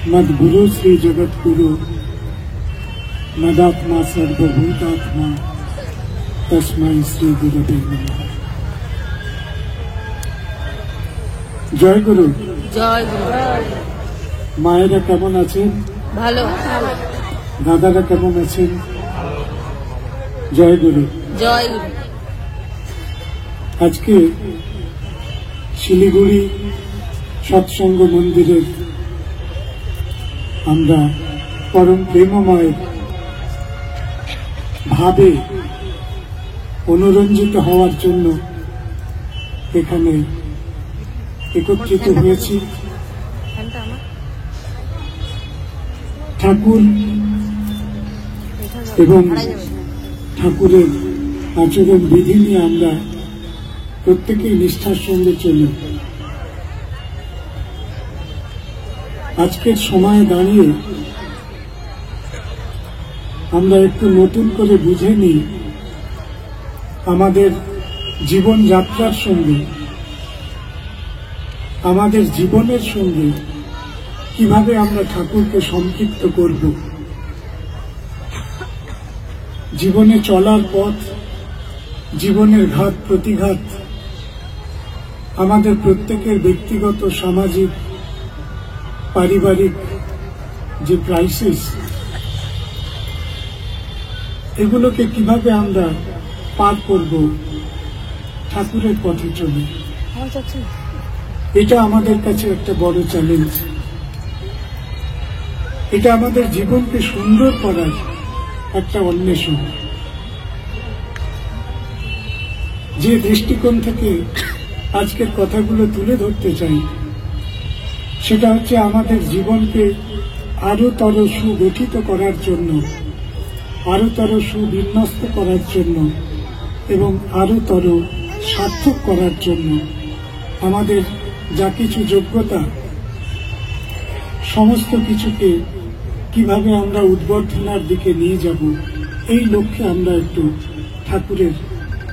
मद्गुरु श्री जगद्गुरु मदात्मा सर्वभूतात्मा तस्मै श्री गुरुवे नमः। जय गुरु। जय गुरु। माয়েরা কেমন আছেন? ভালো। দাদারা কেমন আছেন? জয় গুরু। জয় গুরু। আজকে শিলিগুড়ি সৎসঙ্গ মন্দিরের আমরা পরম প্রেমময় ভাবে অনুরঞ্জিত হওয়ার জন্য এখানে একত্রিত হয়েছি। ঠাকুর এবং ঠাকুরের আচরণ বিধি নিয়ে আমরা প্রত্যেকেই নিষ্ঠার সঙ্গে চলি। আজকের সময়ে দাঁড়িয়ে আমরা একটু নতুন করে বুঝে নিই আমাদের জীবনযাত্রার সঙ্গে, আমাদের জীবনের সঙ্গে কিভাবে আমরা ঠাকুরকে সম্পৃক্ত করব। জীবনে চলার পথ, জীবনের ঘাত প্রতিঘাত, আমাদের প্রত্যেকের ব্যক্তিগত, সামাজিক, পারিবারিক যে ক্রাইসিস, এগুলোকে কিভাবে আমরা পার করব ঠাকুরের পথে চলে, এটা আমাদের কাছে একটা বড় চ্যালেঞ্জ। এটা আমাদের জীবনকে সুন্দর করার একটা অন্বেষণ। যে দৃষ্টিকোণ থেকে আজকের কথাগুলো তুলে ধরতে চাই সেটা হচ্ছে আমাদের জীবনকে আরোতর সুগঠিত করার জন্য, আরোতর সুবিন্যস্ত করার জন্য এবং আরোতর সার্থক করার জন্য আমাদের যা কিছু যোগ্যতা, সমস্ত কিছুকে কিভাবে আমরা উদ্বর্ধনার দিকে নিয়ে যাব, এই লক্ষ্যে আমরা একটু ঠাকুরের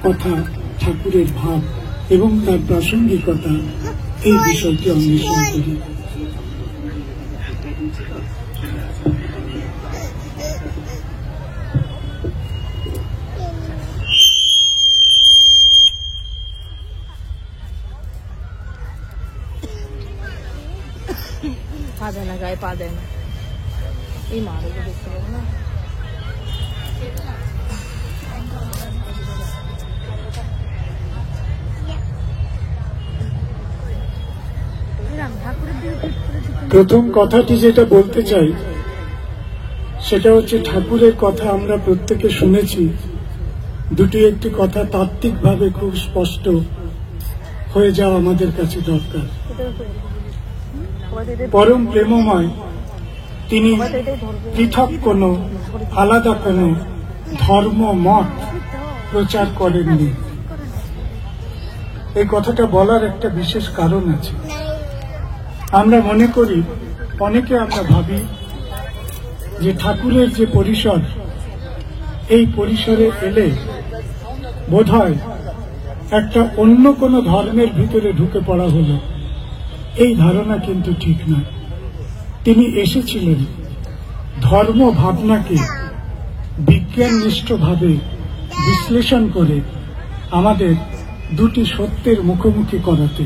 কথা, ঠাকুরের ভাব এবং তার প্রাসঙ্গিকতা, এই বিষয়টি অন্বেষণ করি। পা দেয় না, গায়ে পা দেয় না। এই মারুকে দেখতে পাবো না। প্রথম কথাটি যেটা বলতে চাই সেটা হচ্ছে ঠাকুরের কথা আমরা প্রত্যেকে শুনেছি। দুটি একটি কথা তাত্ত্বিকভাবে খুব স্পষ্ট হয়ে যাওয়া আমাদের কাছে দরকার। পরম প্রেমময় তিনি পৃথক কোনো আলাদা কোনো ধর্ম মত প্রচার করেননি। এই কথাটা বলার একটা বিশেষ কারণ আছে। আমরা মনে করি, অনেকে আমরা ভাবি যে ঠাকুরের যে পরিসর, এই পরিসরে এলে বোধহয় একটা অন্য কোনো ধর্মের ভিতরে ঢুকে পড়া হলো। এই ধারণা কিন্তু ঠিক না। তিনি এসেছিলেন ধর্ম ভাবনাকে বিজ্ঞাননিষ্ঠভাবে বিশ্লেষণ করে আমাদের দুটি সত্যের মুখোমুখি করাতে।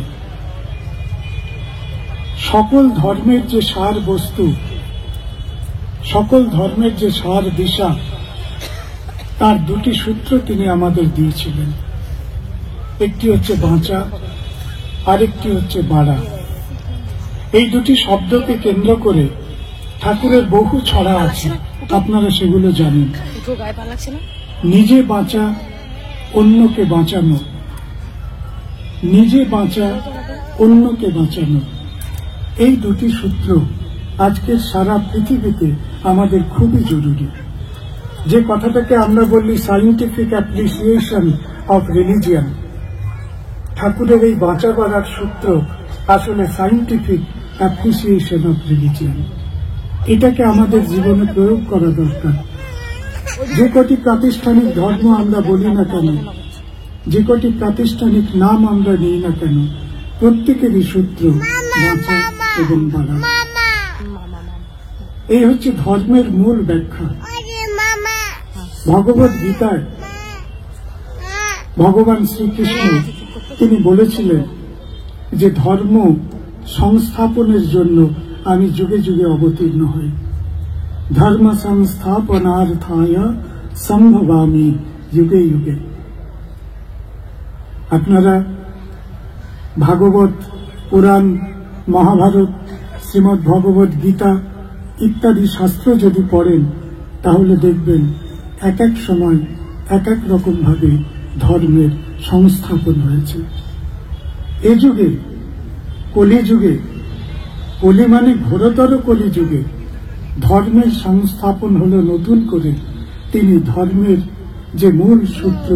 সকল ধর্মের যে সার বস্তু, সকল ধর্মের যে সার দিশা, তার দুটি সূত্র তিনি আমাদের দিয়েছিলেন। একটি হচ্ছে বাঁচা, আরেকটি হচ্ছে বাড়া। এই দুটি শব্দকে কেন্দ্র করে ঠাকুরের বহু ছড়া আছে, আপনারা সেগুলো জানেন। নিজে বাঁচা, অন্যকে বাঁচানো, নিজে বাঁচা, অন্যকে বাঁচানো, এই দুটি সূত্র আজকের সারা পৃথিবীতে আমাদের খুবই জরুরি। যে কথাটাকে আমরা বলি সায়েন্টিফিক অ্যাপ্রিসিয়েশন অফ রিলিজিয়ান, ঠাকুরের এই বাঁচা বাড়ার সূত্র আসলে সায়েন্টিফিক অ্যাপ্রিসিয়েশন অফ রিলিজিয়ান। এটাকে আমাদের জীবনে প্রয়োগ করা দরকার। যে কটি প্রাতিষ্ঠানিক ধর্ম আমরা বলি না কেন, যে কটি প্রাতিষ্ঠানিক নাম আমরা নিই না কেন, প্রত্যেকেরই সূত্র বাঁচা এবং বাড়া। এই হচ্ছে ধর্মের মূল ব্যাখ্যা। ভগবত গীতায় ভগবান শ্রীকৃষ্ণ তিনি বলেছিলেন যে ধর্ম সংস্থাপনের জন্য আমি যুগে যুগে অবতীর্ণ হই। ধর্ম সংস্থাপনার্থায় সম্ভবামি যুগে যুগে। আপনারা ভাগবত পুরাণ, মহাভারত, শ্রীমদ্ ভগবত গীতা ইত্যাদি শাস্ত্র যদি পড়েন তাহলে দেখবেন এক এক সময় এক এক রকম ভাবে ধর্মের সংস্থাপন হয়েছে। এ যুগে, কলিযুগে, কলি মানে ঘোরতর কলিযুগে ধর্মের সংস্থাপন হলো নতুন করে। তিনি ধর্মের যে মূল সূত্র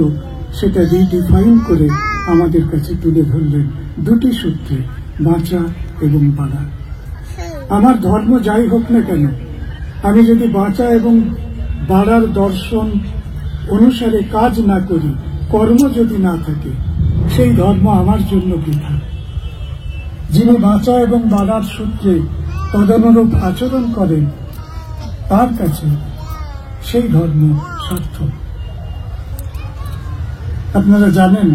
সেটা রিডিফাইন করে আমাদের কাছে তুলে ধরলেন দুটি সূত্রে, বাঁচা এবং বাড়া। আমার ধর্ম যাই হোক না কেন, আমি যদি বাঁচা এবং বাড়ার দর্শন অনুসারে কাজ না করি, কর্ম যদি না থাকে, সেই ধর্ম আমার জন্য বৃথা। যিনি বাঁচা এবং বাড়ার সূত্রে তদনুরূপ আচরণ করেন তার কাছে সেই ধর্ম সার্থক। আপনারা জানেন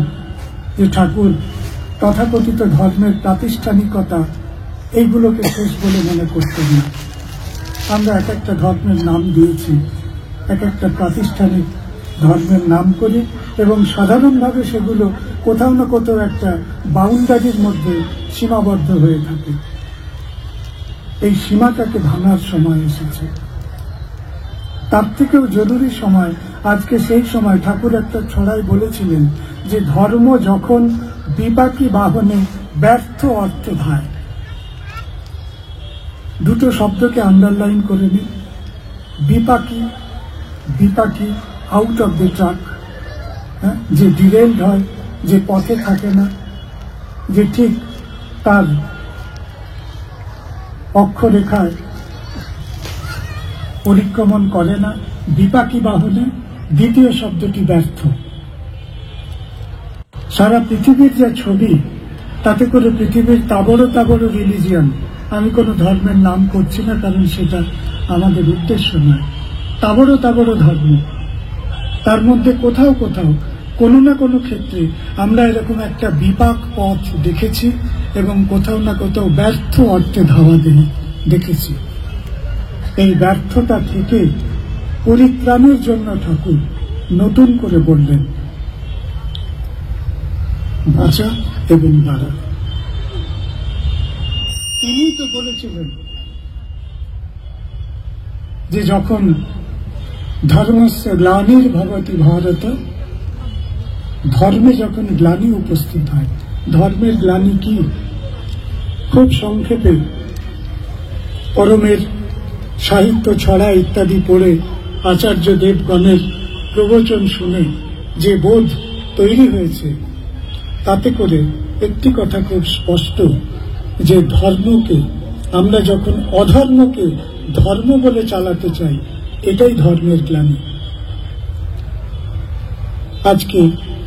যে ঠাকুর তথাকথিত ধর্মের প্রাতিষ্ঠানিকতা এইগুলোকে শেষ বলে মনে করতেন না। আমরা এক একটা ধর্মের নাম দিয়েছি, এক একটা প্রাতিষ্ঠানিক ধর্মের নাম করি এবং সাধারণভাবে সেগুলো কোথাও না কোথাও একটা বাউন্ডারির মধ্যে সীমাবদ্ধ হয়ে থাকে। এই সীমাটাকে ভাঙার সময় এসেছে। তার থেকেও জরুরি সময় আজকে সেই সময়। ঠাকুর একটা ছড়ায় বলেছিলেন যে ধর্ম যখন বিপাকী বাহনে ব্যর্থ অর্থে ধায়। দুটো শব্দকে আন্ডারলাইন করে নিন। বিপাকী, বিপাকী আউট অফ দ্য ট্রাক, যে ডিরেলড হয়, যে পথে থাকে না, যে ঠিক তার অক্ষরেখায় পরিক্রমণ করে না, বিপাকী বাহনে। দ্বিতীয় শব্দটি ব্যর্থ। সারা পৃথিবীর যা ছবি, তাতে করে পৃথিবীর তাবড় তাবড় রিলিজিয়ান, আমি কোনো ধর্মের নাম করছি না কারণ সেটা আমাদের উদ্দেশ্য নয়, তাবড় তাবড় ধর্ম, তার মধ্যে কোথাও কোথাও কোনো না কোনো ক্ষেত্রে আমরা এরকম একটা বিপাক পথ দেখেছি এবং কোথাও না কোথাও ব্যর্থ অর্থে ধাওয়া দেখেছি। এই ব্যর্থতা থেকে পরিত্রাণের জন্য ঠাকুর নতুন করে বললেন বাঁচা এবং বাড়া। তিনি তো বলেছিলেন যে যখন ধর্মস্য গ্লানির্ভবতি ভারত, ধর্মে যখন গ্লানি উপস্থিত হয়, ধর্মের গ্লানি কি? খুব সংক্ষেপে পরমের সাহিত্য ছড়া ইত্যাদি পড়ে আচার্য দেবগণের প্রবচন শুনে যে বোধ তৈরি হয়েছে, তাতে করে একটি কথা খুব স্পষ্ট যে ধর্মকে আমরা যখন অধর্মকে ধর্ম বলে চালাতে চাই, এটাই ধর্মের গ্লানি। আজকে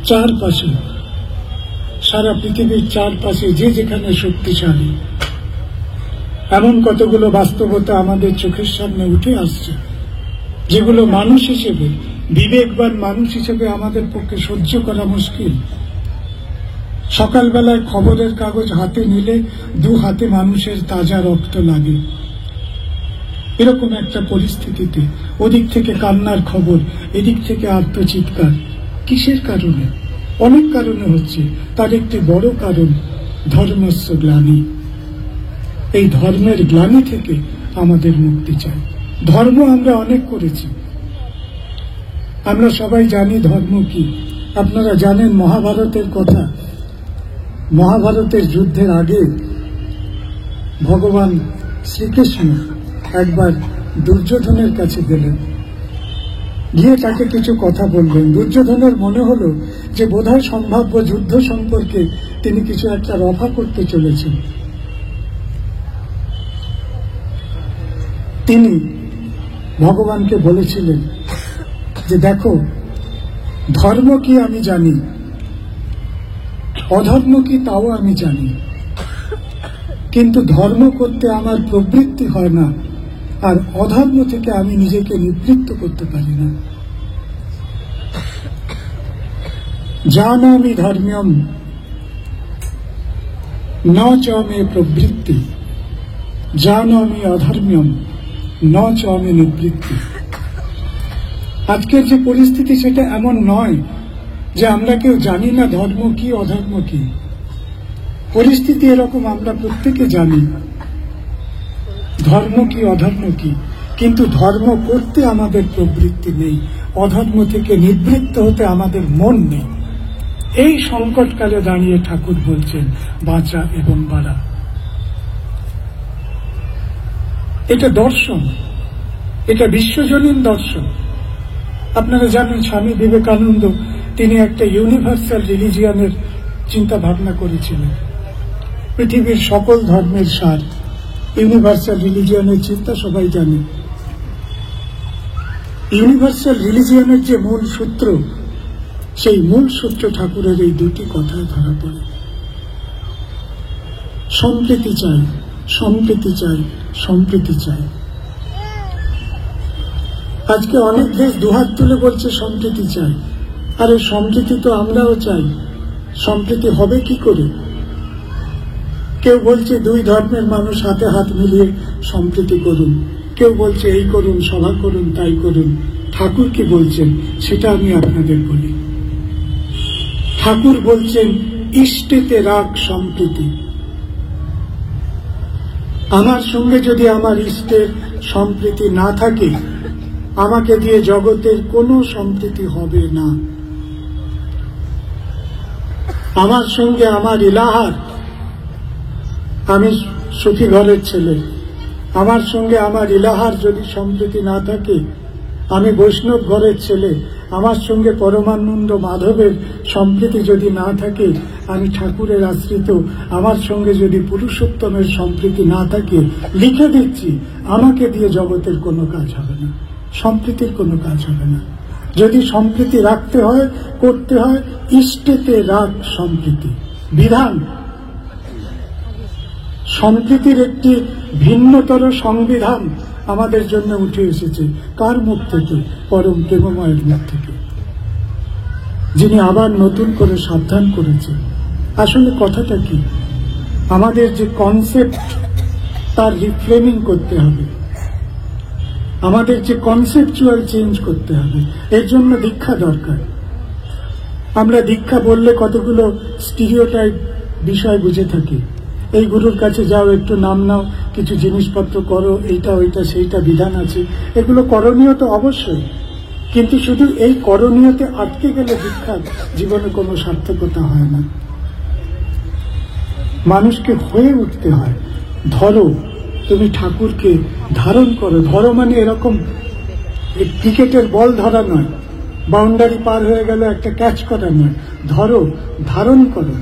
চারপাশে, সারা পৃথিবীর চারপাশে যে যেখানে শক্তিশালী, এমন কতগুলো বাস্তবতা আমাদের চোখের সামনে উঠে আসছে, যেগুলো মানুষ হিসেবে, বিবেকবান মানুষ হিসেবে আমাদের পক্ষে সহ্য করা মুশকিল। সকালবেলায় খবরের কাগজ হাতে নিলে দু হাতে মানুষের তাজা রক্ত লাগে। এরকম একটা পরিস্থিতিতে ওদিক থেকে কান্নার খবর, এদিক থেকে আর্তচিৎকার। কিসের কারণে? অনেক কারণে হচ্ছে। তার একটি বড় কারণ ধর্মস্য গ্লানি। এই ধর্মের গ্লানি থেকে আমাদের মুক্তি চাই। ধর্ম আমরা অনেক করেছি, আমরা সবাই জানি ধর্ম কি। আপনারা জানেন মহাভারতের কথা। মহাভারতের যুদ্ধের আগে ভগবান শ্রীকৃষ্ণ একবার দুর্যোধনের কাছে গেলেন, গিয়ে তাকে কিছু কথা বললেন। দুর্যোধনের মনে হলো যে বোধহয় সম্ভাব্য যুদ্ধ সম্পর্কে তিনি কিছু একটা রফা করতে চলেছেন। তিনি ভগবানকে বলেছিলেন যে দেখো, ধর্ম কি আমি জানি, অধর্ম কি তাও আমি জানি, কিন্তু ধর্ম করতে আমার প্রবৃত্তি হয় না, আর অধর্ম থেকে আমি নিজেকে নিবৃত্ত করতে পারি না। জানামি ধর্ম্যম ন চ মে প্রবৃত্তি, জানামি অধর্ম্যম ন চ মে নিবৃত্তি। আজকের যে পরিস্থিতি সেটা এমন নয় যে আমরা কেউ জানি না ধর্ম কি অধর্ম কি। পরিস্থিতি এরকম, আমরা প্রত্যেকে জানি ধর্ম কি অধর্ম কি, কিন্তু ধর্ম করতে আমাদের প্রবৃত্তি নেই, অধর্ম থেকে নিবৃত্ত হতে আমাদের মন নেই। এই সংকটকালে দাঁড়িয়ে ঠাকুর বলছেন বাঁচা এবং বাড়া। এটা দর্শন, এটা বিশ্বজনীন দর্শন। আপনারা জানেন স্বামী বিবেকানন্দ তিনি একটা ইউনিভার্সাল রিলিজিয়নের চিন্তা ভাবনা করেছিলেন। পৃথিবীর সকল ধর্মের সার, ইউনিভার্সাল রিলিজিয়নের চিন্তা সবাই জানে। ইউনিভার্সাল রিলিজিয়নের যে মূল সূত্র, সেই মূল সূত্র ঠাকুরের এই দুটি কথায় ধরা পড়ে। সম্প্রীতি চাই, সম্প্রীতি চাই, সম্প্রীতি চাই। আজকে অনেক দেশ দুহাত তুলে বলছে সম্প্রীতি চাই। আরে সম্প্রীতি তো আমরাও চাই, সম্প্রীতি হবে কি করে? কেউ বলছে দুই ধর্মের মানুষ হাতে হাত মিলিয়ে সম্প্রীতি করুন, কেউ বলছে এই করুন, সভা করুন, তাই করুন। ঠাকুর কি বলছেন সেটা আমি আপনাদের বলি। ঠাকুর বলছেন ইষ্টেতে রাখ সম্প্রীতি। আমার সঙ্গে যদি আমার ইষ্টের সম্প্রীতি না থাকে, আমাকে দিয়ে জগতের কোনো সম্প্রীতি হবে না। আমার সঙ্গে আমার ইলাহার, আমি সুফি ঘরের ছেলে, আমার সঙ্গে আমার ইলাহার যদি সম্প্রীতি না থাকে, আমি বৈষ্ণব ঘরের ছেলে, আমার সঙ্গে পরমানন্দ মাধবের সম্প্রীতি যদি না থাকে, আমি ঠাকুরের আশ্রিত, আমার সঙ্গে যদি পুরুষোত্তমের সম্প্রীতি না থাকে, লিখে দিচ্ছি আমাকে দিয়ে জগতের কোনো কাজ হবে না, সম্প্রীতির কোনো কাজ হবে না। যদি সম্প্রীতি রাখতে হয়, করতে হয়, ইষ্টেতে রাখ সম্প্রীতি। বিধান সম্প্রীতির একটি ভিন্নতর সংবিধান আমাদের জন্য উঠে এসেছে। কার মুখ থেকে? পরম প্রেমময়ের মুখ থেকে, যিনি আবার নতুন করে সাবধান করেছেন। আসলে কথাটা কি? আমাদের যে কনসেপ্ট, তার রিফ্রেমিং করতে হবে, আমাদের যে কনসেপচুয়াল চেঞ্জ করতে হবে। এর জন্য দীক্ষা দরকার। আমরা দীক্ষা বললে কতগুলো স্টিরিওটাইপ বিষয় বুঝে থাকি। এই গুরুর কাছে যাও, একটু নাম নাও, কিছু জিনিসপত্র করো, এইটা ওইটা সেইটা বিধান আছে। এগুলো করণীয় তো অবশ্যই, কিন্তু শুধু এই করণীয়তে আটকে গেলে দীক্ষার জীবনে কোনো সার্থকতা হয় না। মানুষকে হয়ে উঠতে হয়। ধরো, তুমি ঠাকুরকে ধারণ করো। ধরো মানে এরকম ক্রিকেটের বল ধরা নয়, বাউন্ডারি পার হয়ে গেলে একটা ক্যাচ করা নয়। ধরো, ধারণ করো,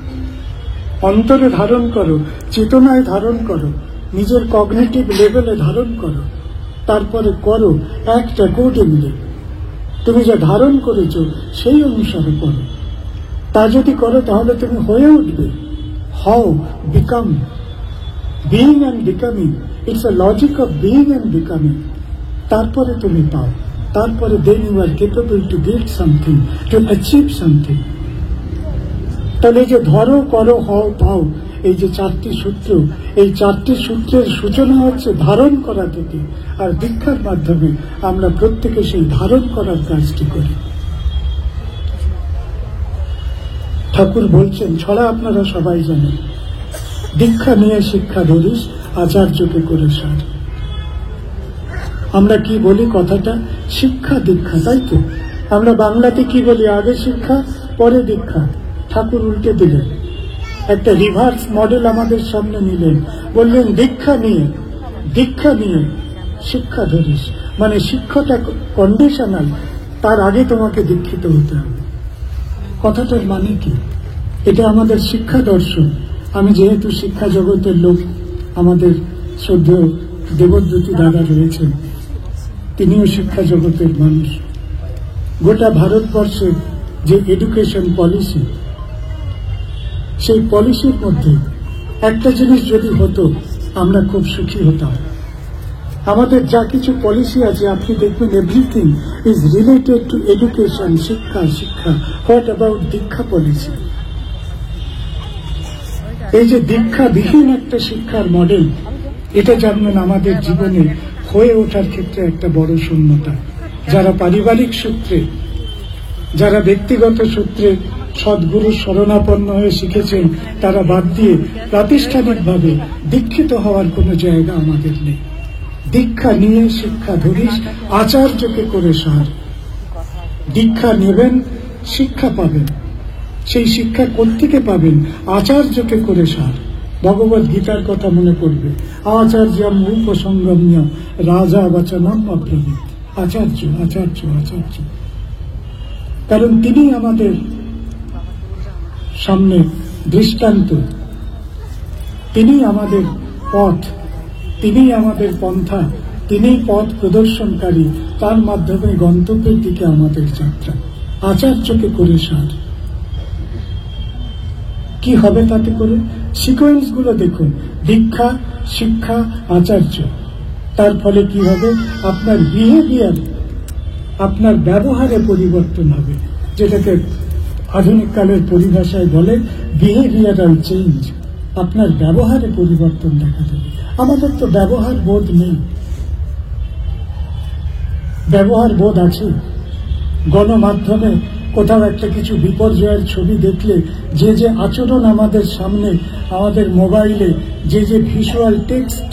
অন্তরে ধারণ করো, চেতনায় ধারণ করো, নিজের কগনিটিভ লেভেলে ধারণ করো, তারপরে করো অ্যাক্ট অ্যাকর্ডিংলি। তুমি যা ধারণ করেছো সেই অনুসারে করো। তা যদি করো তাহলে তুমি হয়ে উঠবে। হও, become, being and becoming. It's a logic of being and becoming. তারপরে তুমি পাও, তারপরে then you are capable to get something, to achieve something. তাহলে এই যে ধরো, করো, হও, পাও, এই যে চারটি সূত্র, এই চারটি সূত্রের সূচনা হচ্ছে ধারণ করা থেকে। আর দীক্ষার মাধ্যমে আমরা প্রত্যেকে সেই ধারণ করার কাজটি করি। ঠাকুর বলছেন, ছড়া আপনারা সবাই জানেন, দীক্ষা নিয়ে শিক্ষা ধরিস, আচার্যকে করে সার। আমরা কি বলি কথাটা? শিক্ষা দীক্ষা, তাই তো? আমরা বাংলাতে কি বলি? আগে শিক্ষা পরে দীক্ষা। ঠাকুর উল্টে দিলেন, একটা রিভার্স মডেল আমাদের সামনে নিলেন। বললেন দীক্ষা নিয়ে শিক্ষা ধরিস। মানে শিক্ষাটা কন্ডিশনাল, তার আগে তোমাকে দীক্ষিত হতে হবে। কথাটার মানে কি? এটা আমাদের শিক্ষা দর্শন। আমি যেহেতু শিক্ষা জগতের লোক, আমাদের শ্রদ্ধেয় দেবজ্যোতি দাদা রয়েছেন, তিনিও শিক্ষা জগতের মানুষ। গোটা ভারতবর্ষে যে এডুকেশন পলিসি, সেই পলিসির মধ্যে একটা জিনিস যদি হতো, আমরা খুব সুখী হতাম। আমাদের যা কিছু পলিসি আছে আপনি দেখবেন everything is related to education, শিক্ষা। হোয়াট অ্যাবাউট দীক্ষা পলিসি? এই যে দীক্ষাবিহীন একটা শিক্ষার মডেল, এটা জানবেন আমাদের জীবনে হয়ে ওঠার ক্ষেত্রে একটা বড় শূন্যতা। যারা পারিবারিক সূত্রে, যারা ব্যক্তিগত সূত্রে সদ্গুরুর শরণাপন্ন হয়ে শিখেছেন, তারা বাদ দিয়ে প্রাতিষ্ঠানিকভাবে দীক্ষিত হওয়ার কোনো জায়গা আমাদের নেই। দীক্ষা নিয়ে শিক্ষা ধরিস, আচার্যকে করে সার। দীক্ষা নেবেন, শিক্ষা পাবেন। সেই শিক্ষা কোত্থেকে পাবেন? আচার্যকে করে সার। ভগবত গীতার কথা মনে পড়বে, আচার্যম উপসঙ্গম্য রাজা বচনম অব্রবীত। আচার্য আচার্য আচার্য, কারণ তিনি আমাদের সামনে দৃষ্টান্ত, তিনি আমাদের পথ, তিনি আমাদের পন্থা, তিনি পথ প্রদর্শনকারী। তার মাধ্যমে গন্তব্যের দিকে আমাদের যাত্রা। আচার্যকে করে সার। কি হবে তাতে করে? সিকোয়েন্স গুলো দেখুন, দীক্ষা, শিক্ষা, আচার্য। তার ফলে কি হবে? আপনার বিহেভিয়ার, আপনার ব্যবহারে পরিবর্তন হবে, যেটাকে আধুনিক কালের পরিভাষায় বলে বিহেভিয়ারাল চেঞ্জ। আপনার ব্যবহারে পরিবর্তন দেখা দেবে। আমাদের তো ব্যবহার বোধ নেই। ব্যবহার বোধ আছে? গণমাধ্যমে কোথাও একটা কিছু বিপর্যয়ের ছবি দেখলে যে যে আচরণ আমাদের সামনে, আমাদের মোবাইলে যে যে ভিজুয়াল টেক্সট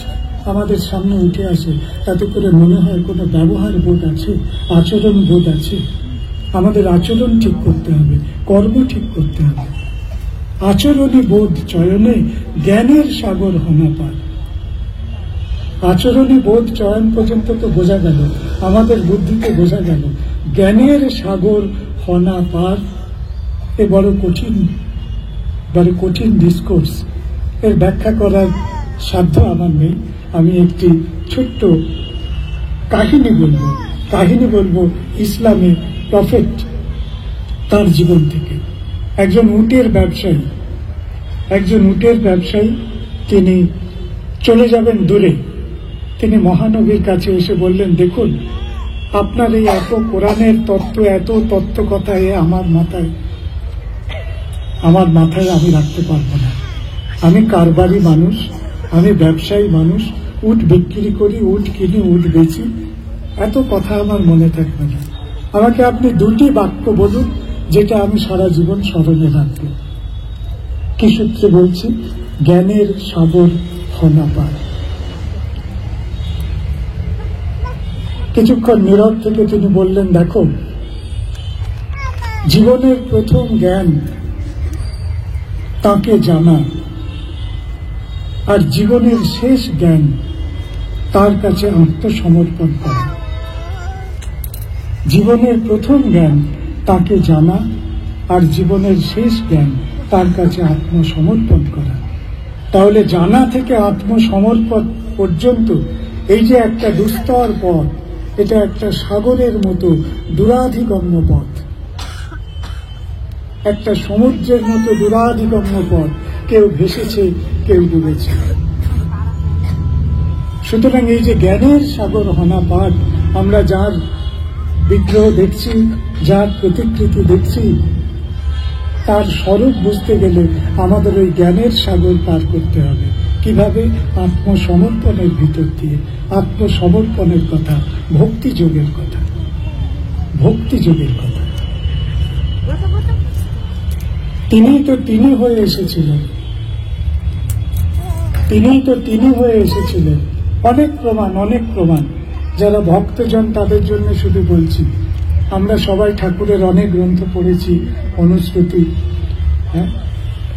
আমাদের সামনে উঠে আসে, তাতে করে মনে হয় কোনো ব্যবহার বোধ আছে, আচরণ বোধ আছে? আমাদের আচরণ ঠিক করতে হবে, কর্ম ঠিক করতে হবে। আচরণী বোধ চয়নে জ্ঞানের সাগর হনা পার। আচরণী বোধ চয়ন পর্যন্ত তো বোঝা গেল, আমাদের বুদ্ধিতে বোঝা গেল। জ্ঞানের সাগর হনা পার, এ বড় কঠিন ডিসকোর্স। এর ব্যাখ্যা করার সাধ্য আমার নেই। আমি একটি ছোট্ট কাহিনী বলবো ইসলামে প্রফেট, তার জীবন থেকে। একজন উটের ব্যবসায়ী, তিনি চলে যাবেন দূরে। তিনি মহানবীর কাছে এসে বললেন, দেখুন আপনার এই এত কোরআনের তত্ত্ব, এত তত্ত্ব কথা আমার মাথায় আমি রাখতে পারবো না। আমি কারবারি মানুষ, আমি ব্যবসায়ী মানুষ, উট বিক্রি করি, উট কিনি, উট বেচি, এত কথা আমার মনে থাকবে না। আমাকে আপনি দুটি বাক্য বলুন যেটা আমি সারা জীবন স্মরণে রাখবো। কি সূত্রে বলছি? জ্ঞানের সাগর হনা পার। কিছুক্ষণ নীরব থেকে তিনি বললেন, দেখো জীবনের প্রথম জ্ঞান তাকে জানা, আর জীবনের শেষ জ্ঞান তার কাছে আত্মসমর্পণ করা। জীবনের প্রথম জ্ঞান তাকে জানা, আর জীবনের শেষ জ্ঞান তার কাছে আত্মসমর্পণ করা। তাহলে জানা থেকে আত্মসমর্পণ পর্যন্ত এই যে একটা দুস্তর পথ, এটা একটা সাগরের মতো দুরাধিগম্য পথ, একটা সমুদ্রের মতো দুরাধিগম্য পথ। কেউ ভেসেছে, কেউ ডুবেছে। সুতরাং এই যে জ্ঞানের সাগর হনা পার, আমরা যার বিগ্রহ দেখছি, যার প্রতিকৃতি দেখছি, তার স্বরূপ বুঝতে গেলে আমাদের ওই জ্ঞানের সাগর পার করতে হবে। কিভাবে? আত্মসমর্পণের ভিতর দিয়ে। আত্মসমর্পণের কথা, ভক্তিযোগের কথা। তিনি হয়ে এসেছিলেন। অনেক প্রমাণ। যারা ভক্তজন তাদের জন্য শুধু বলছি, আমরা সবাই ঠাকুরের অনেক গ্রন্থ পড়েছি, অনুশ্রুতি,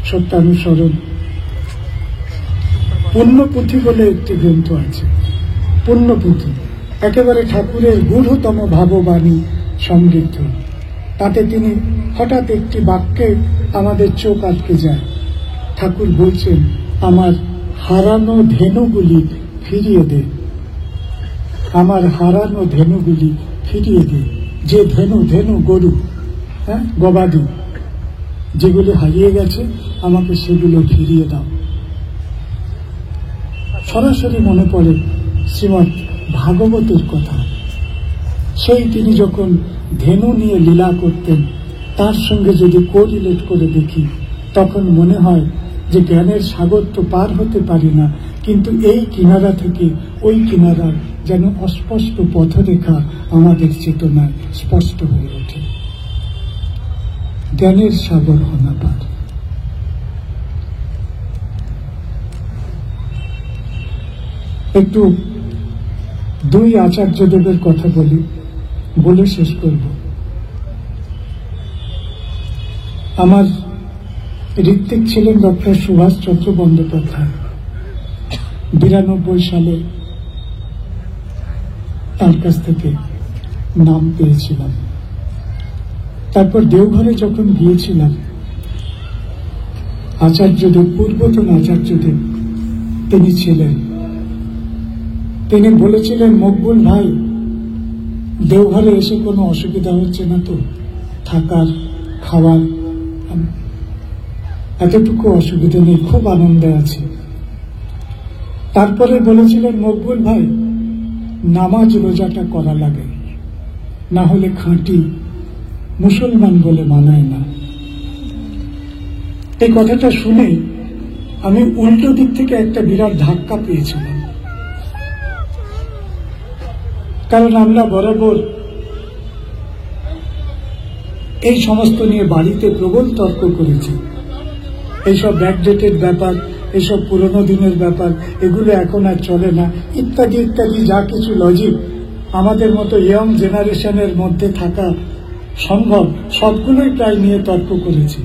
সত্যানুসরণ। পুণ্যপুঁথি বলে একটি গ্রন্থ আছে, পুণ্যপুঁথি, একেবারে ঠাকুরের গূঢ়তম ভাববাণী সমৃদ্ধ। তাতে তিনি হঠাৎ একটি বাক্যে আমাদের চোখ আটকে যায়। ঠাকুর বলছেন, আমার হারানো ধেনুগুলি ফিরিয়ে দে, আমার হারানো ধেনুগুলি ফিরিয়ে দে। যে ধেনু গরু, গবাদি, যেগুলি হারিয়ে গেছে, আমাকে সেগুলো ফিরিয়ে দাও। সরাসরি মনে পড়ে শ্রীমৎ ভাগবতের কথা। সেই তিনি যখন ধেনু নিয়ে লীলা করতেন, তার সঙ্গে যদি কোরিলেট করে দেখি, তখন মনে হয় যে জ্ঞানের সাগর তো পার হতে পারি না, কিন্তু এই কিনারা থেকে ওই কিনারা যেন অস্পষ্ট পথরেখা আমাদের চেতনায় স্পষ্ট হয়ে ওঠে। জ্ঞানের সাগর হনা পার। একটু দুই আচার্যদেবের কথা বলে শেষ করব। আমার ঋত্বিক ছিলেন ডক্টর সুভাষচন্দ্র বন্দ্যোপাধ্যায়। 92 সালে তার কাছ থেকে নাম পেয়েছিলাম। তারপর দেওঘরে যখন গিয়েছিলাম, আচার্যদেব, পূর্বতন আচার্যদেব তিনি ছিলেন। তিনি বলেছিলেন, মকবুল ভাই, দেওঘরে এসে কোনো অসুবিধা হচ্ছে না তো? থাকার, খাওয়ার এতটুকু অসুবিধা নেই, খুব আনন্দে আছি। তারপরে বলেছিলেন, মকবুল ভাই, নামাজ রোজাটা করা লাগে, না হলে খাঁটি মুসলমান বলে মানায় না। এই কথাটা শুনে আমি উল্টো দিক থেকে একটা বিরাট ধাক্কা পেয়েছিলাম। কারণ আমরা বরাবর এই সমস্ত নিয়ে বাড়িতে প্রবল তর্ক করেছি। এইসব ব্যাকডেটেড ব্যাপার, এইসব পুরনো দিনের ব্যাপার, এগুলো এখন আর চলে না, ইত্যাদি ইত্যাদি যা কিছু লজিক আমাদের মতো ইয়ং জেনারেশনের মধ্যে থাকা সম্ভব, সবগুলোই প্রায় নিয়ে তর্ক করেছি।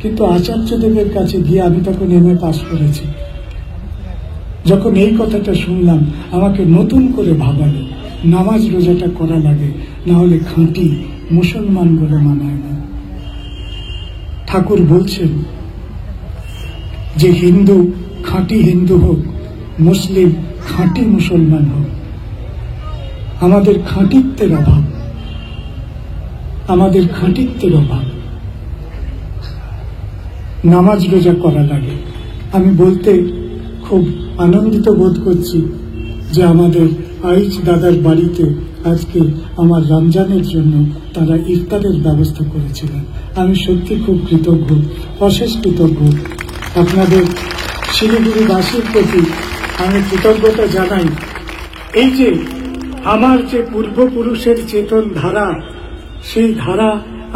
কিন্তু আচার্যদেবের কাছে গিয়ে, আমি তখন MA পাস করেছি, যখন এই কথাটা শুনলাম, আমাকে নতুন করে ভাবালো, নামাজ রোজাটা করা লাগে, না হলে খাঁটি মুসলমান বলে মানায় না। ঠাকুর বলছেন যে হিন্দু খাঁটি হিন্দু হোক, মুসলিম খাঁটি মুসলমান হোক, আমাদের খাঁটিত্বের অভাব, আমাদের খাঁটিত্বের অভাব। নামাজ রোজা করা লাগে। আমি বলতে খুব আনন্দিত বোধ করছি যে আমাদের আইচ দাদার বাড়িতে আজকে আমার রমজানের জন্য তারা ইফতারের ব্যবস্থা করেছিলেন। আমি সত্যি খুব কৃতজ্ঞ, অশেষ কৃতজ্ঞ। আপনাদের শিলিগুড়িবাসীর প্রতি আমি কৃতজ্ঞতা জানাই। এই যে আমার যে পূর্বপুরুষের চেতন ধারা, সেই ধারা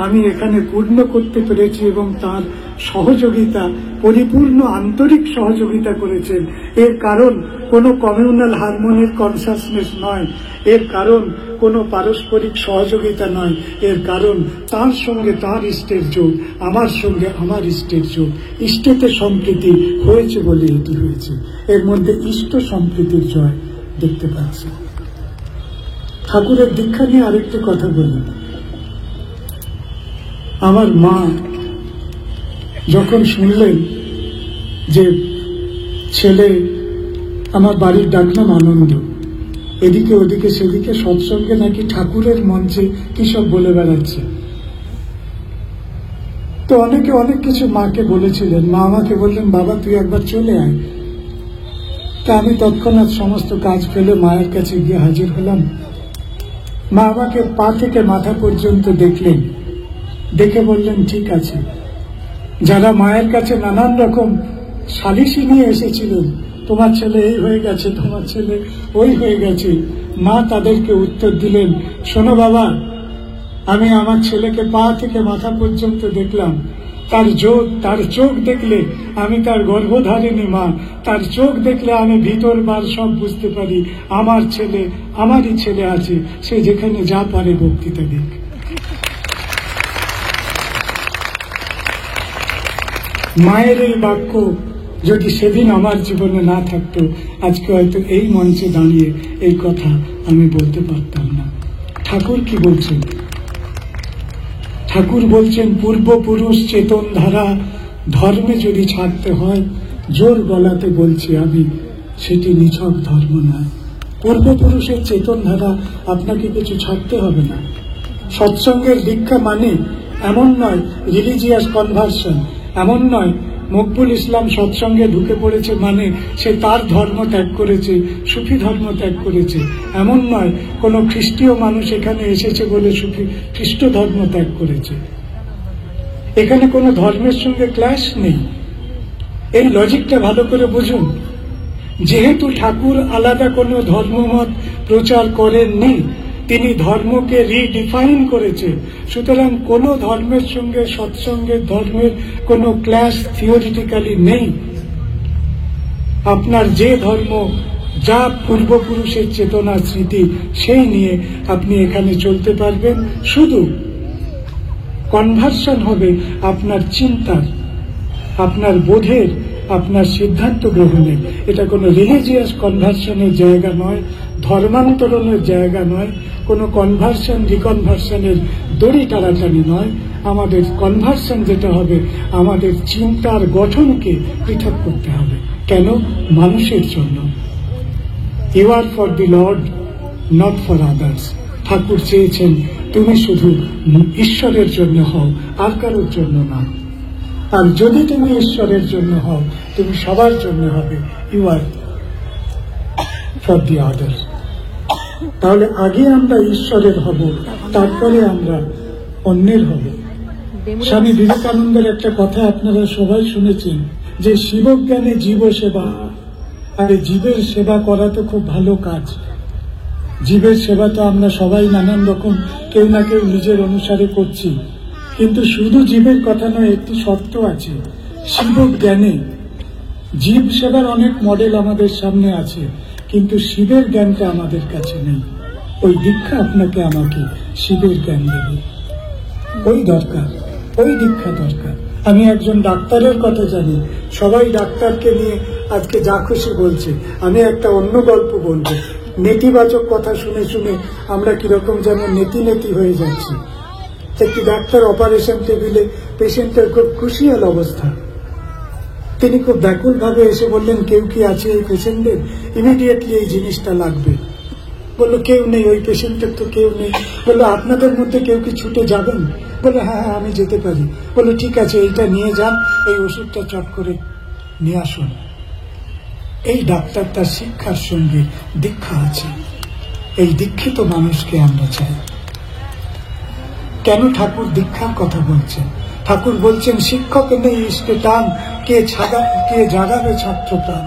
আমি এখানে পূর্ণ করতে পেরেছি, এবং তার সহযোগিতা, পরিপূর্ণ আন্তরিক সহযোগিতা করেছেন। এর কারণ কোনো কমিউনাল হারমোনির কনসাসনেস নয়, এর কারণ কোনো পারস্পরিক সহযোগিতা নয়, এর কারণ তার সঙ্গে তার ইষ্টের যোগ, আমার সঙ্গে আমার ইষ্টের যোগ। ইষ্টেতে সম্প্রীতি হয়েছে বলে এটি হয়েছে। এর মধ্যে ইষ্ট সম্প্রীতির জয় দেখতে পাচ্ছি। ঠাকুরের দীক্ষা নিয়ে আরেকটি কথা বলি। আমার মা যখন শুনলেন যে ছেলে, আমার বাড়ির ডাকনাম আনন্দ, এদিকে ওদিকে সেদিকে সৎসঙ্গে নাকি ঠাকুরের মঞ্চে কি সব বলে বেড়াচ্ছে, তো অনেকে অনেক কিছু মাকে বলেছিলেন। মা আমাকে বললেন, বাবা তুই একবার চলে আয়। তা আমি তৎক্ষণাৎ সমস্ত কাজ ফেলে মায়ের কাছে গিয়ে হাজির হলাম। মা আমাকে পা থেকে মাথা পর্যন্ত দেখলেন, দেখে বললেন, ঠিক আছে। যারা মায়ের কাছে নানান রকম সালিশি নিয়ে এসেছিলেন, তোমার ছেলে এই হয়ে গেছে, তোমার ছেলে ওই হয়ে গেছে, মা তাদেরকে উত্তর দিলেন, শোনো বাবা, আমি আমার ছেলেকে পা থেকে মাথা পর্যন্ত দেখলাম, তার চোখ দেখলে আমি তার গর্ভধারিণী মা, তার চোখ দেখলে আমি ভিতর বার সব বুঝতে পারি। আমার ছেলে আমারই ছেলে আছে, সে যেখানে যা পারে বক্তৃতা দিক। মায়ের এই বাক্য যদি সেদিন আমার জীবনে না থাকতো, আজকে হয়তো এই মঞ্চে দাঁড়িয়ে এই কথা আমি বলতে পারতাম না। ঠাকুর কি বলছেন? ঠাকুর বলছেন, পূর্বপুরুষ চেতন ধারা ধর্মে যদি ছাড়তে হয়, জোর গলাতে বলছি আমি, সেটি নিছক ধর্ম নয়। পূর্বপুরুষের চেতন ধারা আপনাকে কিছু ছাড়তে হবে না। সৎসঙ্গের দীক্ষা মানে এমন নয় রিলিজিয়াস কনভার্সন, এমন নয় মকবুল ইসলাম সৎসঙ্গে ঢুকে পড়েছে মানে সে তার ধর্ম ত্যাগ করেছে, সুফি ধর্ম ত্যাগ করেছে, এমন নয়। কোনো খ্রিস্টীয় মানুষ এখানে এসেছে বলে সুফি খ্রিস্ট ধর্ম ত্যাগ করেছে। এখানে কোনো ধর্মের সঙ্গে ক্লাশ নেই। এই লজিকটা ভালো করে বুঝুন। যেহেতু ঠাকুর আলাদা কোনো ধর্মমত প্রচার করেননি, তিনি ধর্মকে রিডিফাইন করেছে, সুতরাং কোনো ধর্মের সঙ্গে সৎসঙ্গের ধর্মের কোনো ক্লাশ থিওরিটিক্যালি নেই। আপনার যে ধর্ম, যা পূর্বপুরুষের চেতনা স্মৃতি, সেই নিয়ে আপনি এখানে চলতে পারবেন। শুধু কনভার্সন হবে আপনার চিন্তার, আপনার বোধের, আপনার সিদ্ধান্ত গ্রহণের। এটা কোনো রিলিজিয়াস কনভার্সনের জায়গা নয়, ধর্মান্তরণের জায়গা নয়, কোনো কনভার্সন রিকনভার্সনের দড়ি টানাটানি নয়। আমাদের কনভার্সন যেটা হবে, আমাদের চিন্তার গঠনকে পৃথক করতে হবে। কেন? মানুষের জন্য। You are for the lord, not for others. ঠাকুর চেয়েছেন তুমি শুধু ঈশ্বরের জন্য হও, আর কারোর জন্য না। আর যদি তুমি ঈশ্বরের জন্য হও, তুমি সবার জন্য হবে। You are for the others. তাহলে আগে আমরা ঈশ্বরের হব, তারপরে আমরা অন্যের হব। স্বামী বিবেকানন্দের একটা কথা আপনারা সবাই শুনেছেন, যে শিবজ্ঞানে জীব সেবা। আরে জীবের সেবা করা তো খুব ভালো কাজ। জীবের সেবা তো আমরা সবাই নানান রকম কেউ না কেউ নিজের অনুসারে করছি, কিন্তু শুধু জীবের কথা নয়, একটি শর্ত আছে। শিবজ্ঞানে, জীব সেবার অনেক মডেল আমাদের সামনে আছে, কিন্তু শিবের জ্ঞানটা আমাদের কাছে নেই। ওই দীক্ষা আপনাকে আমাকে শিবের জ্ঞান দেবে, ওই দরকার, ওই দীক্ষা দরকার। আমি একজন ডাক্তারের কথা জানি, সবাই ডাক্তারকে নিয়ে আজকে যা খুশি বলছে। আমি একটা অন্য গল্প বলবো। নেতিবাচক কথা শুনে শুনে আমরা কিরকম যেন নেতি হয়ে যাচ্ছি। একটি ডাক্তার অপারেশন টেবিলে, পেশেন্টের খুব খুশিয়াল অবস্থা, তিনি খুব ব্যাকুল ভাবে এসে বললেন, কেউ কি আছে এই পেশেন্টের? ইমিডিয়েটলি এই জিনিসটা লাগবে। বললো কেউ নেই, ওই পেশেন্টের তো কেউ নেই। বললো আপনাদের মধ্যে কেউ কি ছুটে যাবেন? বললো হ্যাঁ হ্যাঁ আমি যেতে পারি। বললো ঠিক আছে, এইটা নিয়ে যান, এই ওষুধটা চট করে নিয়ে আসুন। এই ডাক্তার তার শিক্ষার সঙ্গে দীক্ষা আছে। এই দীক্ষিত মানুষকে আমরা চাই। কেন ঠাকুর দীক্ষার কথা বলছেন? ঠাকুর বলছেন শিক্ষক নেই ইষ্টে টান, কে জাগাবে ছাত্র প্রাণ।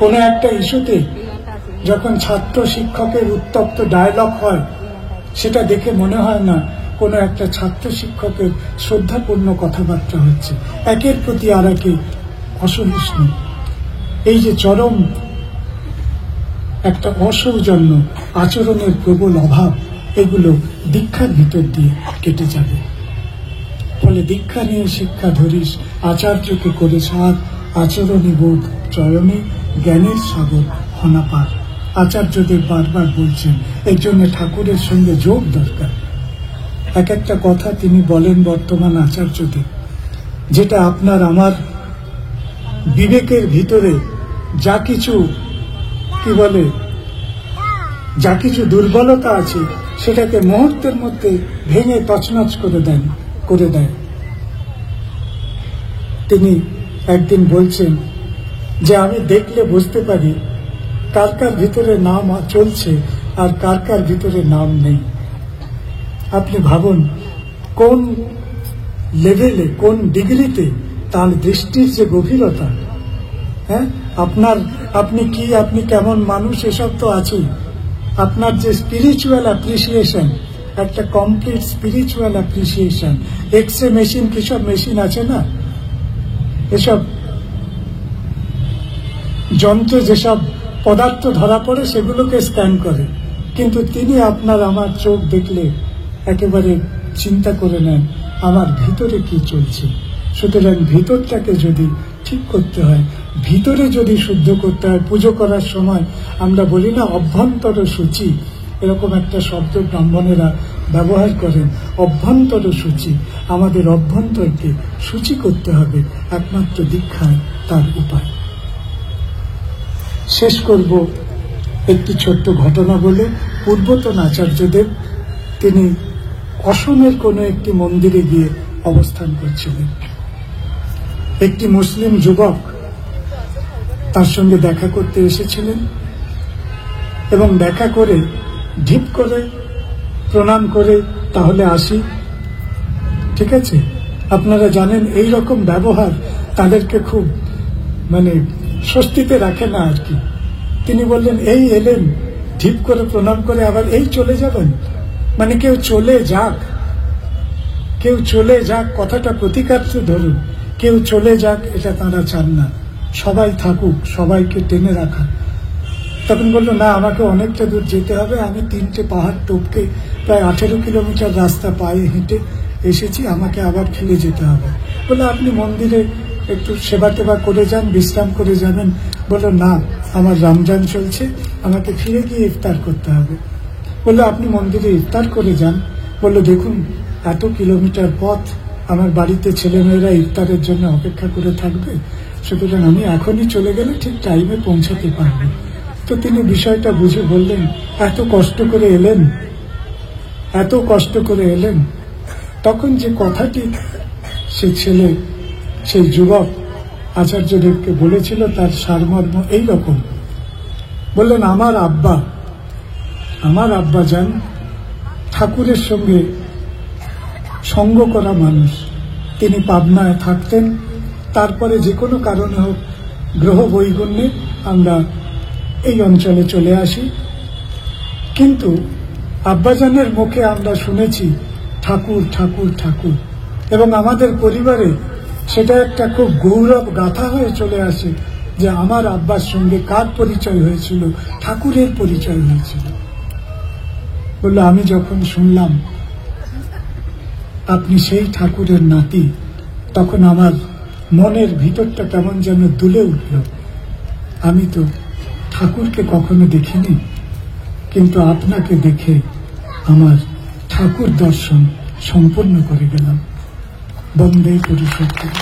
কোন একটা ইস্যুতে যখন ছাত্র শিক্ষকের উত্তপ্ত ডায়লগ হয়, সেটা দেখে মনে হয় না কোনো একটা ছাত্র শিক্ষকের শ্রদ্ধাপূর্ণ কথাবার্তা হচ্ছে, একের প্রতি আর একে অসহিষ্ণু। এই যে চরম একটা অসৌজন্য আচরণের প্রবল অভাব, এগুলো দীক্ষার ভিতর দিয়ে কেটে যাবে। ফলে দীক্ষা নিয়ে শিক্ষা ধরিস, আচার্যকে করে সার, আচরণী বোধ চয়নে, জ্ঞানের সাগর হনাপার। আচার্যদেব বারবার বলছেন, এর জন্য ঠাকুরের সঙ্গে যোগ দরকার। এক একটা কথা তিনি বলেন বর্তমান আচার্যদেব, যেটা আপনার আমার বিবেকের ভিতরে যা কিছু কি বলে, যা কিছু দুর্বলতা আছে, সেটাকে মুহূর্তের মধ্যে ভেঙে তছনছ করে দেয়। তিনি একদিন বলছেন যে আমি দেখলে বুঝতে পারি কার কার ভিতরে নাম চলছে আর কার কার ভিতরে নাম নেই। আপনি ভাবুন কোন লেভেলে, কোন ডিগ্রিতে তার দৃষ্টির যে গভীরতা। হ্যাঁ, আপনি কি, আপনি কেমন মানুষ, এসব তো আছেই। আপনার যে স্পিরিচুয়াল অ্যাপ্রিসিয়েশন, একটা complete spiritual appreciation. X ray machine, কিসব মেশিন আছে না, এসব যন্ত্রে যেসব পদার্থ ধরা পড়ে সেগুলোকে স্ক্যান করে, কিন্তু তিনি আপনার আমার চোখ দেখলে একেবারে চিন্তা করে নেন আমার ভিতরে কি চলছে। সুতরাং ভিতরটাকে যদি ঠিক করতে হয়, ভিতরে যদি শুদ্ধ করতে হয়, পুজো করার সময় আমরা বলি না অভ্যন্তর সূচি, এরকম একটা শব্দ ব্রাহ্মণেরা ব্যবহার করেন, অভ্যন্তর সূচি। আমাদের অভ্যন্তরকে সূচি করতে হবে, একমাত্র দীক্ষায় তার উপায়। শেষ করব একটি ছোট্ট ঘটনা বলে। পূর্বতন আচার্যদেব, তিনি অসমের কোনো একটি মন্দিরে গিয়ে অবস্থান করছিলেন। একটি মুসলিম যুবক তার সঙ্গে দেখা করতে এসেছিলেন এবং দেখা করে ঢিপ করে প্রণাম করে তাহলে আসি, ঠিক আছে। আপনারা জানেন এই রকম ব্যবহার তাদেরকে খুব স্বস্তিতে রাখে না আর কি। তিনি বললেন, এই এলেন, ঢিপ করে প্রণাম করে আবার এই চলে যাবেন? কেউ চলে যাক, কেউ চলে যাক, কথাটা প্রতিকার্য ধরুন, কেউ চলে যাক এটা তারা চান না, সবাই থাকুক, সবাইকে টেনে রাখা। তখন বললো, না, আমাকে অনেকটা দূর যেতে হবে, আমি 3টে পাহাড় টপকে প্রায় 18 কিলোমিটার রাস্তা পায়ে হেঁটে এসেছি, আমাকে আবার ফিরে যেতে হবে। বললো, আপনি মন্দিরে একটু সেবা টেবা করে যান, বিশ্রাম করে যাবেন। বললো, না, আমার রমজান চলছে, আমাকে ফিরে গিয়ে ইফতার করতে হবে। বললো, আপনি মন্দিরে ইফতার করে যান। বললো, দেখুন, এত কিলোমিটার পথ, আমার বাড়িতে ছেলেমেয়েরা ইফতারের জন্য অপেক্ষা করে থাকবে, সুতরাং আমি এখনই চলে গেলে ঠিক টাইমে পৌঁছাতে পারবো। তো তিনি বিষয়টা বুঝে বললেন, এত কষ্ট করে এলেন, এত কষ্ট করে এলেন। তখন যে কথাটি সেই ছেলে, সেই যুবক আচার্যদেবকে বলেছিল, তার সারমর্ম এইরকম। বললেন, আমার আব্বা যান ঠাকুরের সঙ্গে সঙ্গ করা মানুষ। তিনি পাবনায় থাকতেন, তারপরে যে কোনো কারণে হোক গ্রহ বৈগুণ্যে আমরা এই অঞ্চলে চলে আসি। কিন্তু আব্বাজানের মুখে আমরা শুনেছি ঠাকুর ঠাকুর ঠাকুর, এবং আমাদের পরিবারে সেটা একটা খুব গৌরব গাথা হয়ে চলে আসে যে আমার আব্বার সঙ্গে কার পরিচয় হয়েছিল? ঠাকুরের পরিচয় হয়েছিল। বললো, আমি যখন শুনলাম আপনি সেই ঠাকুরের নাতি, তখন আমার মনের ভিতরটা কেমন যেন দুলে উঠল। আমি তো ঠাকুরকে কখনো দেখিনি, কিন্তু আপনাকে দেখে আমার ঠাকুর দর্শন সম্পূর্ণ করে গেলাম। বন্দে পুরুষোত্তম।